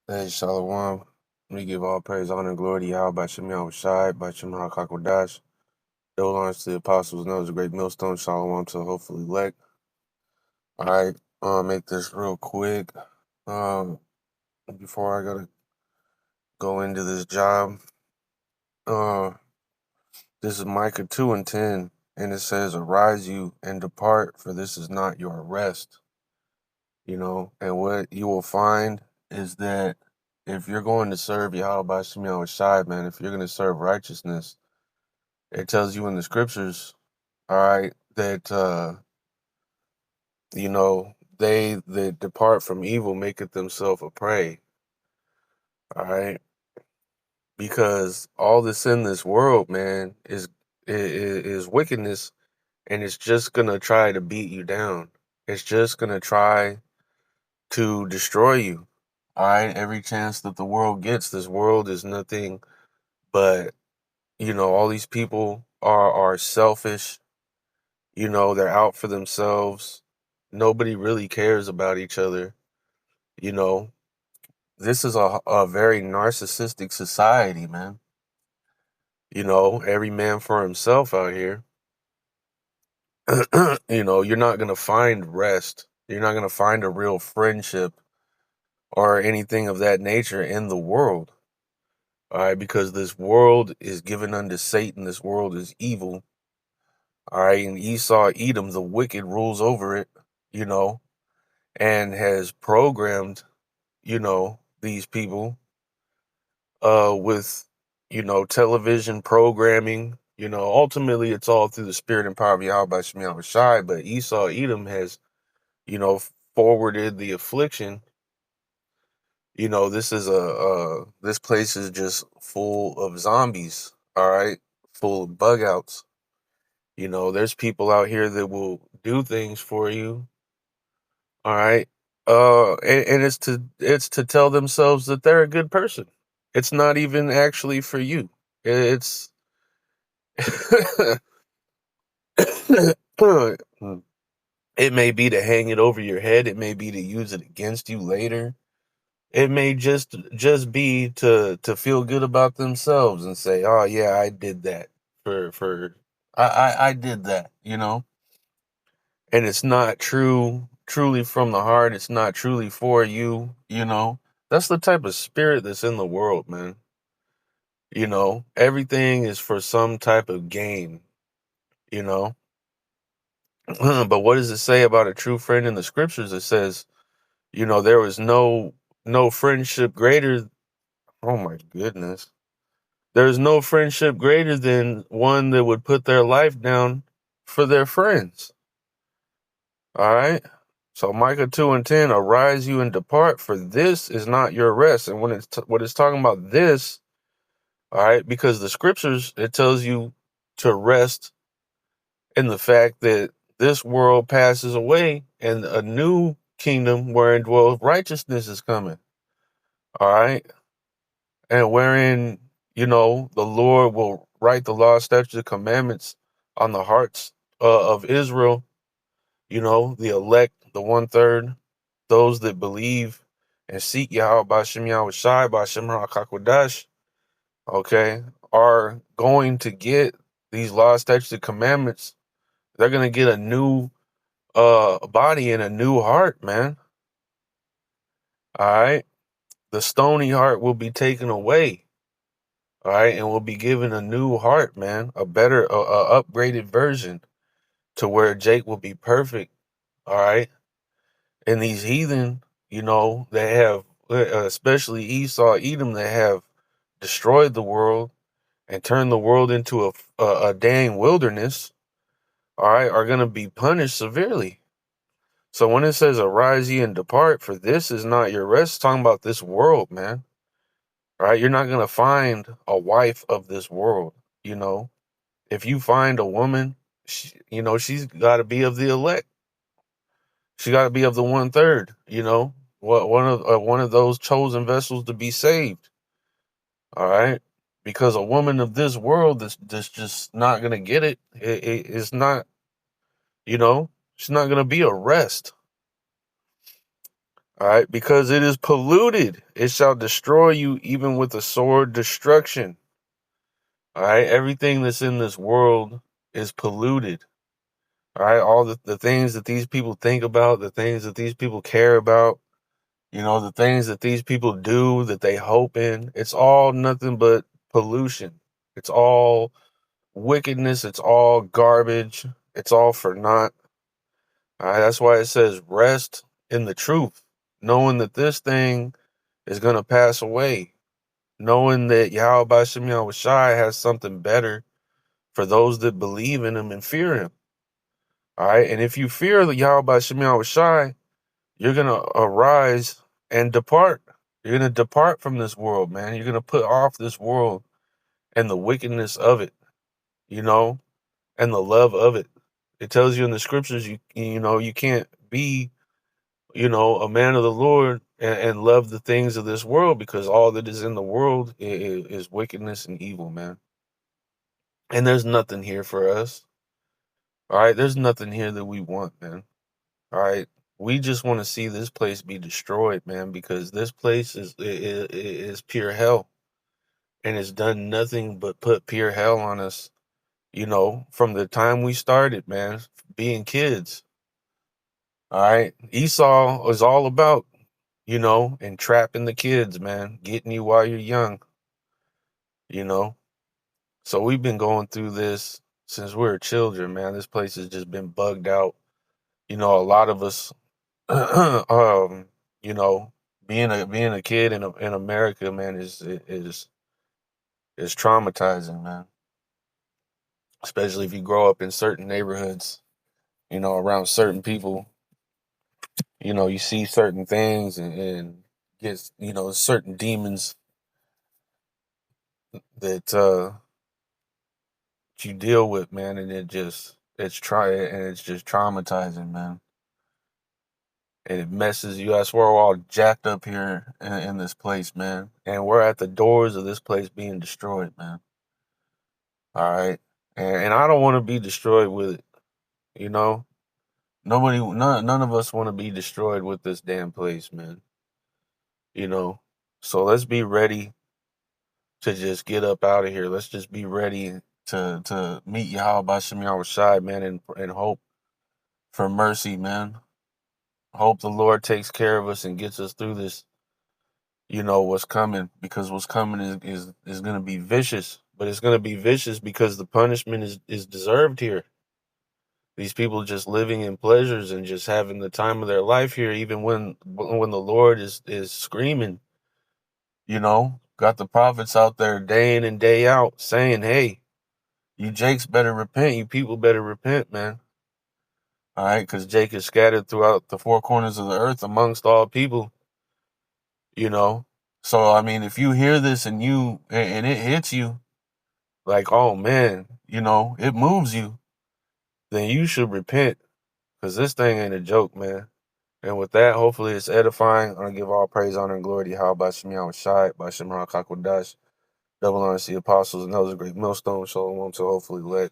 Hey, Shalom. We give all praise, honor, and glory to Yahweh by Shem Shai, by Shem HaKakodash. Double honors to the apostles, known as a great millstone. Shalom to the hopefully elect. All right, make this real quick. Um, Before I gotta go into this job. Uh, this is Micah 2:10, and it says, "Arise you and depart, for this is not your rest." And what you will find is that if you're going to serve Yahweh by Shem Shai, man, if you're going to serve righteousness, it tells you in the scriptures, all right, that they that depart from evil maketh themselves a prey, all right, because all that's in this world, man, is wickedness, and it's just gonna try to beat you down. It's just gonna try to destroy you. All right, every chance that the world gets, this world is nothing but all these people are selfish. They're out for themselves. Nobody really cares about each other. You know, this is a very narcissistic society, man. Every man for himself out here. You're not going to find rest. You're not going to find a real friendship or anything of that nature in the world. All right, because this world is given unto Satan. This world is evil. All right, and Esau, Edom, the wicked, rules over it, you know, and has programmed, these people with, television programming. Ultimately it's all through the spirit and power of Yahweh by Shemiah Shai, but Esau, Edom has, you know, forwarded the affliction. This place is just full of zombies, all right, full of bug outs. There's people out here that will do things for you. All right. And it's to tell themselves that they're a good person. It's not even actually for you. It's it may be to hang it over your head. It may be to use it against you later. It may just be to feel good about themselves and say, "Oh yeah, I did that for I did that," And it's not truly from the heart. It's not truly for you. That's the type of spirit that's in the world, man. Everything is for some type of gain, you know. But what does it say about a true friend in the scriptures? It says, there was no friendship greater. Oh my goodness. There's no friendship greater than one that would put their life down for their friends. All right. So Micah 2:10, arise you and depart, for this is not your rest. And when what it's talking about this, all right, because the scriptures, it tells you to rest in the fact that this world passes away and a new kingdom wherein dwells righteousness is coming. All right. And wherein, the Lord will write the law, statutes, and commandments on the hearts of Israel, the elect, the 1/3, those that believe and seek Yahweh Bashem Yahweh Shai, Bashem HaKakodash, okay, are going to get these laws, statutes, and commandments. They're going to get a new body and a new heart, man. All right. The stony heart will be taken away. All right. And will be given a new heart, man. A better, upgraded version to where Jake will be perfect. All right. And these heathen, they have, especially Esau, Edom, that have destroyed the world and turned the world into a dang wilderness, all right, are going to be punished severely. So when it says arise ye and depart, for this is not your rest, it's talking about this world, man. All right, you're not going to find a wife of this world, you know. If you find a woman, she's got to be of the elect. She got to be of the 1/3, one of those chosen vessels to be saved. All right, because a woman of this world that's just not gonna get it. It's not, she's not gonna be a rest. All right, because it is polluted. It shall destroy you even with a sword destruction. All right, everything that's in this world is polluted. All right, all the things that these people think about, the things that these people care about, the things that these people do that they hope in, it's all nothing but pollution. It's all wickedness. It's all garbage. It's all for naught. All right, that's why it says rest in the truth, knowing that this thing is going to pass away, knowing that Yahweh Bashim Yahushai has something better for those that believe in him and fear him. All right, and if you fear the Yahweh Bashim Yahushai, you're going to arise and depart. You're going to depart from this world, man. You're going to put off this world and the wickedness of it, you know, and the love of it. It tells you in the scriptures, you can't be, a man of the Lord and love the things of this world, because all that is in the world is wickedness and evil, man. And there's nothing here for us. All right. There's nothing here that we want, man. All right. We just want to see this place be destroyed, man, because this place is pure hell, and it's done nothing but put pure hell on us, from the time we started, man, being kids. All right. Esau was all about, entrapping the kids, man, getting you while you're young, you know. So we've been going through this since we were children, man. This place has just been bugged out. A lot of us, you know, being a kid in America, man, is traumatizing, man. Especially if you grow up in certain neighborhoods, around certain people. You see certain things and get, certain demons that you deal with, man, and it's just traumatizing, man. And it messes you. I swear we're all jacked up here in this place, man. And we're at the doors of this place being destroyed, man. All right. And I don't want to be destroyed with it, you know? None of us want to be destroyed with this damn place, man. You know? So let's be ready to just get up out of here. Let's just be ready to meet Yahweh Bashem Yahushai, man, and hope for mercy, man. Hope the Lord takes care of us and gets us through this, what's coming, because what's coming is going to be vicious, but it's going to be vicious because the punishment is deserved here. These people just living in pleasures and just having the time of their life here, even when the Lord is screaming, got the prophets out there day in and day out saying, hey, you Jakes better repent, you people better repent, man. All right, because Jake is scattered throughout the four corners of the earth amongst all people, you know. So I mean, if you hear this and it hits you, like, oh man, it moves you, then you should repent, because this thing ain't a joke, man. And with that, hopefully it's edifying. I'm gonna give all praise, honor, and glory to Yahweh by Shemiah Shai, by Shemar Kakwadash, double honor to the apostles, and those are great millstones. Shalom to hopefully let